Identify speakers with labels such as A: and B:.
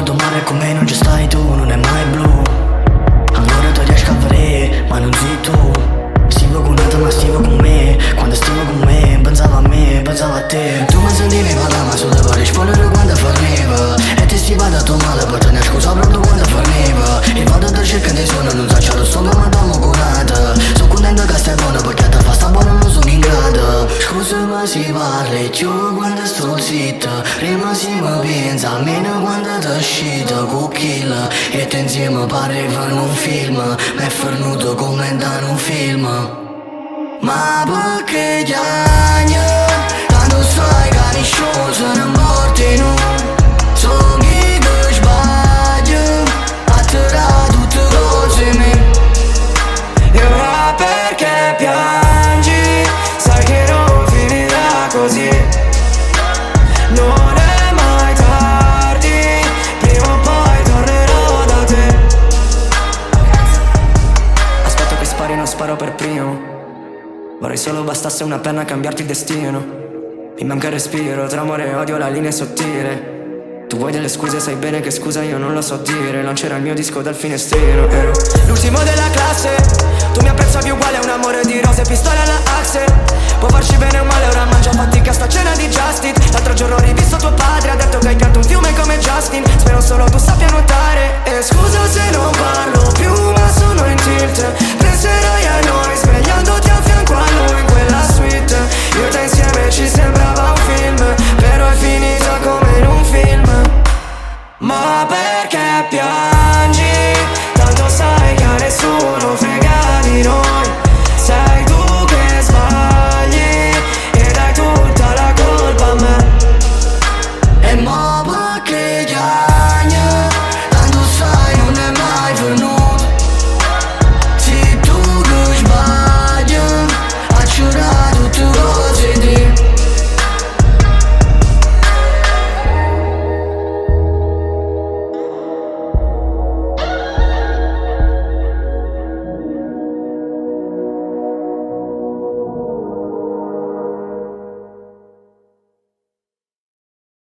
A: guardo male con me non ci stai tu, non è mai blu. Allora tu riesci a vedere, ma non sei tu. Stivo con un'altra ma stivo con me. Quando stivo con me, pensavo a me, pensavo a te. Tu mi sentivi parlare ma solo per rispondere quando forniva. E ti stiva dato male per tenere scusa proprio quando forniva. E vado da cercare di suono, non so lo sto come domo curata. Sono contento che stai buona perché te fa sta buona, non sono in grado. Scusa ma si parla più quando sto zitto. Prima si mi pensa almeno quando ti uscita con kill. E te insieme pare fanno un film. Ma è fornuto commentare un film. Ma perché chiagno? Tanto sai che nessuno non morti nu. Sono chi che sbaglio atterrà tutte cose me.
B: E ora perché piangi? Sai che non finirà così. Non è mai tardi, prima o poi tornerò da te. Aspetto che spari, non sparo per primo. Vorrei solo bastasse una penna a cambiarti il destino. Mi manca il respiro, tra amore e odio la linea è sottile. Tu vuoi delle scuse, sai bene che scusa io non lo so dire. Lancerò il mio disco dal finestrino. Ero l'ultimo della classe. Tu mi apprezzavi uguale a un amore di rose e pistole alla Axel. Può farci bene o male, ora mangia fatica sta cena di Justin. L'altro giorno ho rivisto tuo padre, ha detto che hai canto un fiume come Justin. Spero solo tu sappia nuotare. E scusa se non parlo più ma sono in tilt. Penserai a noi svegliandoti a fianco a lui in quella suite. Io e te insieme ci sembrava un film, però è finita come in un film. Ma perché piangi?